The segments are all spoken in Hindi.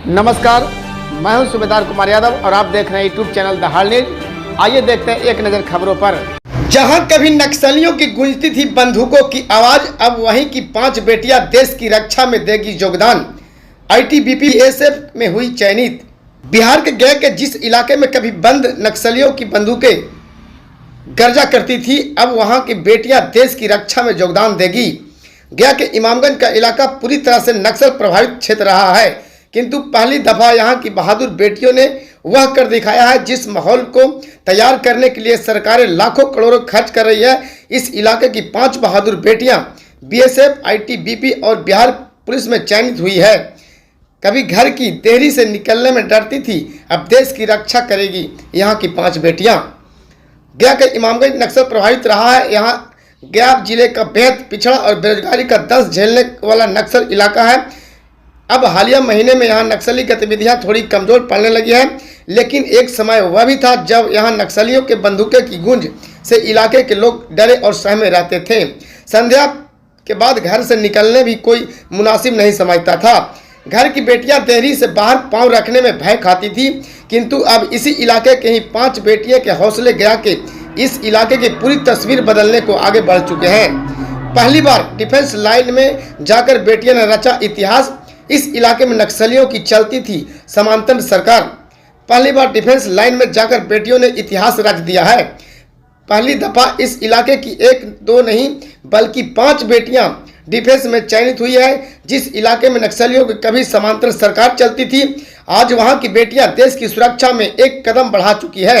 नमस्कार, मैं हूं सूबेदार कुमार यादव और आप देख रहे हैं YouTube channel the hall news. आइए देखते हैं एक नज़र खबरों पर। जहां कभी नक्सलियों की गूंजती थी बंदूकों की आवाज, अब वहीं की 5 बेटियां देश की रक्षा में देगी योगदान। आईटीबीपी बीएसएफ में हुई चयनित। बिहार के गया के जिस इलाके में कभी बंद नक्सलियों की बंदूकें गर्जा करती थी, अब वहां की बेटियां देश की रक्षा में योगदान देगी। गया के इमामगंज का इलाका पूरी तरह से नक्सल प्रभावित क्षेत्र रहा है, किंतु पहली दफा यहां की बहादुर बेटियों ने वह कर दिखाया है जिस माहौल को तैयार करने के लिए सरकारें लाखों करोड़ों खर्च कर रही है। इस इलाके की 5 बहादुर बेटियां बीएसएफ, आईटीबीपी और बिहार पुलिस में चयनित हुई है। कभी घर की देहरी से निकलने में डरती थी, अब देश की रक्षा करेगी यहाँ की 5 बेटियां। गया का इमामगंज नक्सल प्रभावित रहा है। यहाँ गया जिले का बेहद पिछड़ा और बेरोजगारी का दंश झेलने वाला नक्सल इलाका है। अब हालिया महीने में यहाँ नक्सली गतिविधियाँ थोड़ी कमजोर पड़ने लगी है, लेकिन एक समय वह भी था जब यहाँ नक्सलियों के बंदूकों की गूंज से इलाके के लोग डरे और सहमे रहते थे। संध्या के बाद घर से निकलने भी कोई मुनासिब नहीं समझता था। घर की बेटियां देहरी से बाहर पांव रखने में भय खाती थी, किंतु अब इसी इलाके के ही 5 बेटियों के हौसले गया के इस इलाके की पूरी तस्वीर बदलने को आगे बढ़ चुके हैं। पहली बार डिफेंस लाइन में जाकर बेटियों ने रचा इतिहास। इस इलाके में नक्सलियों की चलती थी समांतर सरकार। पहली बार डिफेंस लाइन में जाकर बेटियों ने इतिहास रच दिया है। पहली दफा इस इलाके की 1-2 नहीं बल्कि 5 बेटियां डिफेंस में चयनित हुई है। जिस इलाके में नक्सलियों की कभी समांतर सरकार चलती थी, आज वहां की बेटियां देश की सुरक्षा में एक कदम बढ़ा चुकी है।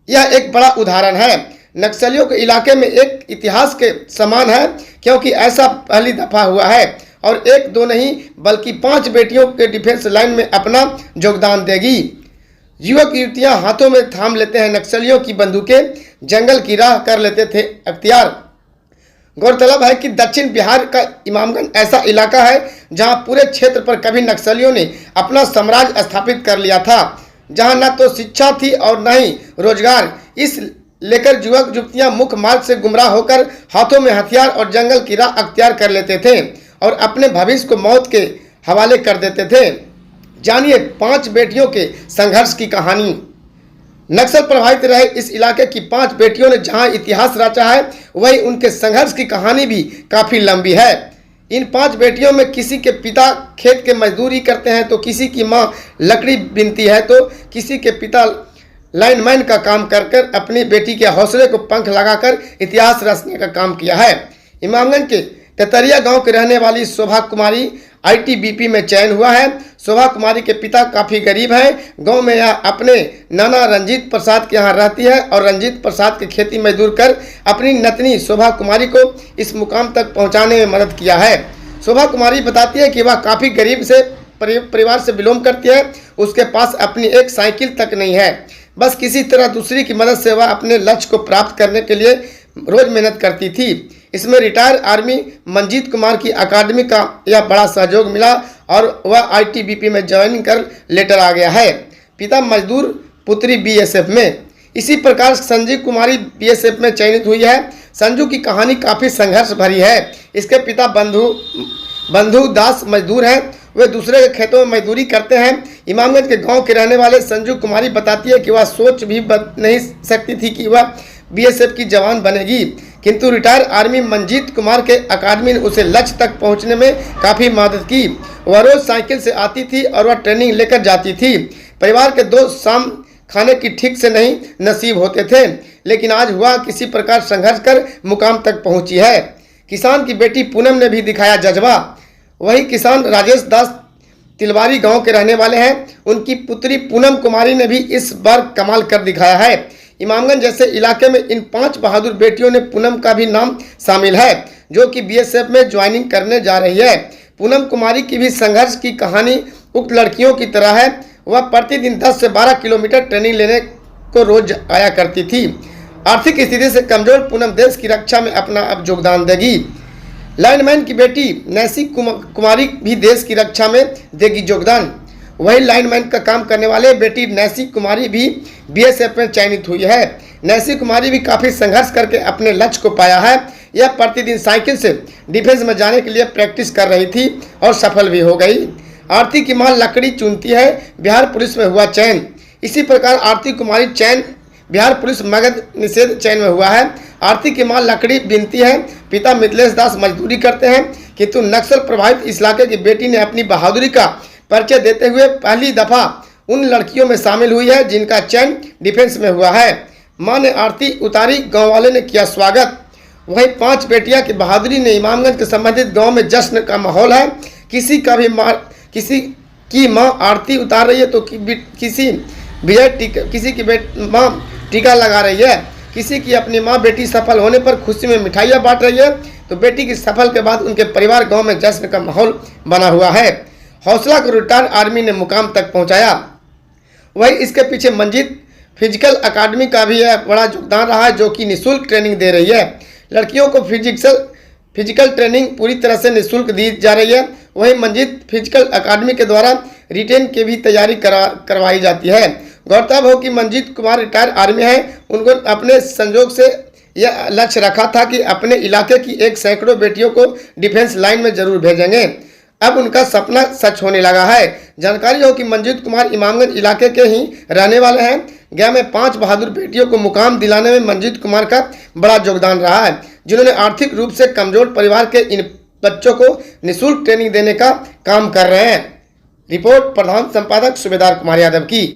यह एक बड़ा उदाहरण है। नक्सलियों के इलाके में एक इतिहास के समान है, क्योंकि ऐसा पहली दफा हुआ है और 1-2 नहीं बल्कि 5 बेटियों के डिफेंस लाइन में अपना योगदान देगी। युवक युवतियां हाथों में थाम लेते हैं नक्सलियों की बंदूकें, जंगल की राह कर लेते थे अख्तियार। गौरतलब है कि दक्षिण बिहार का इमामगंज ऐसा इलाका है जहां पूरे क्षेत्र पर कभी नक्सलियों ने अपना साम्राज्य स्थापित कर लिया था, जहां न तो शिक्षा थी और न ही रोजगार। इस लेकर युवक युवतियां मुख्य मार्ग से गुमराह होकर हाथों में हथियार और जंगल की राह अख्तियार कर लेते थे और अपने भविष्य को मौत के हवाले कर देते थे। जानिए 5 बेटियों के संघर्ष की कहानी। नक्सल प्रभावित रहे इस इलाके की 5 बेटियों ने जहां इतिहास रचा है, वहीं उनके संघर्ष की कहानी भी काफ़ी लंबी है। इन 5 बेटियों में किसी के पिता खेत के मजदूरी करते हैं, तो किसी की मां लकड़ी बीनती है, तो किसी के पिता लाइनमैन का काम कर कर अपनी बेटी के हौसले को पंख लगाकर इतिहास रचने का काम किया है। इमामगंज के तेतरिया गांव के रहने वाली शोभा कुमारी आईटीबीपी में चयन हुआ है। शोभा कुमारी के पिता काफ़ी गरीब हैं। गांव में यह अपने नाना रंजीत प्रसाद के यहाँ रहती है और रंजीत प्रसाद के खेती मजदूर कर अपनी नतनी शोभा कुमारी को इस मुकाम तक पहुंचाने में मदद किया है। शोभा कुमारी बताती है कि वह काफ़ी गरीब से परिवार से बिलोंग करती है। उसके पास अपनी एक साइकिल तक नहीं है। बस किसी तरह दूसरी की मदद से वह अपने लक्ष्य को प्राप्त करने के लिए रोज मेहनत करती थी। इसमें रिटायर आर्मी मंजीत कुमार की अकादमी का यह बड़ा सहयोग मिला और वह आईटीबीपी में ज्वाइनिंग कर लेटर आ गया है। पिता मजदूर, पुत्री बीएसएफ में। इसी प्रकार संजीव कुमारी बीएसएफ में चयनित हुई है। संजू की कहानी काफ़ी संघर्ष भरी है। इसके पिता बंधु दास मजदूर हैं। वे दूसरे के खेतों में मजदूरी करते हैं। इमामगंज के गांव के रहने वाले संजू कुमारी बताती है कि वह सोच भी नहीं सकती थी कि वह बीएसएफ की जवान बनेगी, किंतु रिटायर आर्मी मंजीत कुमार के अकादमी ने उसे लक्ष्य तक पहुंचने में काफ़ी मदद की। वह रोज़ साइकिल से आती थी और वह ट्रेनिंग लेकर जाती थी। परिवार के 2 शाम खाने की ठीक से नहीं नसीब होते थे, लेकिन आज हुआ किसी प्रकार संघर्ष कर मुकाम तक पहुंची है। किसान की बेटी पूनम ने भी दिखाया जज्बा। वही किसान राजेश दास तिलवारी गांव के रहने वाले हैं। उनकी पुत्री पूनम कुमारी ने भी इस बार कमाल कर दिखाया है। इमामगंज जैसे इलाके में इन 5 बहादुर बेटियों ने पूनम का भी नाम शामिल है, जो कि बीएसएफ में ज्वाइनिंग करने जा रही है। पूनम कुमारी की भी संघर्ष की कहानी उक्त लड़कियों की तरह है। वह प्रतिदिन 10 से 12 किलोमीटर ट्रेनिंग लेने को रोज आया करती थी। आर्थिक स्थिति से कमजोर पूनम देश की रक्षा में अपना अब योगदान देगी। लाइनमैन की बेटी नैसी कुमारी भी देश की रक्षा में देगी योगदान। वही लाइनमैन का काम करने वाले बेटी नैसी कुमारी भी बीएसएफ में चयनित हुई है। नैसी कुमारी भी काफ़ी संघर्ष करके अपने लक्ष्य को पाया है। यह प्रतिदिन साइकिल से डिफेंस में जाने के लिए प्रैक्टिस कर रही थी और सफल भी हो गई। आरती की मां लकड़ी चुनती है, बिहार पुलिस में हुआ चयन। इसी प्रकार आरती कुमारी चयन बिहार पुलिस मगध निषेध चयन में हुआ है। आरती की मां लकड़ी बीनती है, पिता मिथिलेश दास मजदूरी करते हैं, किंतु नक्सल प्रभावित इस इलाके की बेटी ने अपनी बहादुरी का परिचय देते हुए पहली दफा उन लड़कियों में शामिल हुई है जिनका चयन डिफेंस में हुआ है। मां ने आरती उतारी, गांव वाले ने किया स्वागत। वहीं 5 बेटियां की बहादुरी ने इमामगंज के संबंधित गांव में जश्न का माहौल है। किसी की मां आरती उतार रही है तो किसी की मां टीका लगा रही है, किसी की अपनी मां बेटी सफल होने पर खुशी में मिठाइयाँ बांट रही है, तो बेटी की सफल के बाद उनके परिवार गांव में जश्न का माहौल बना हुआ है। हौसला को रिटायर आर्मी ने मुकाम तक पहुंचाया। वहीं इसके पीछे मंजीत फिजिकल अकादमी का भी बड़ा योगदान रहा है, जो कि निःशुल्क ट्रेनिंग दे रही है। लड़कियों को फिजिकल ट्रेनिंग पूरी तरह से निःशुल्क दी जा रही है। वहीं मंजीत फिजिकल अकादमी के द्वारा रिटेन की भी तैयारी करवाई जाती है। गौरतलब हो कि मंजीत कुमार रिटायर आर्मी है। उनको अपने संजोग से यह लक्ष्य रखा था कि अपने इलाके की 100 बेटियों को डिफेंस लाइन में जरूर भेजेंगे। अब उनका सपना सच होने लगा है। जानकारी हो कि मंजीत कुमार इमामगंज इलाके के ही रहने वाले हैं। गया में 5 बहादुर बेटियों को मुकाम दिलाने में मंजीत कुमार का बड़ा योगदान रहा है, जिन्होंने आर्थिक रूप से कमजोर परिवार के इन बच्चों को निःशुल्क ट्रेनिंग देने का काम कर रहे हैं। रिपोर्ट प्रधान संपादक सूबेदार कुमार यादव की।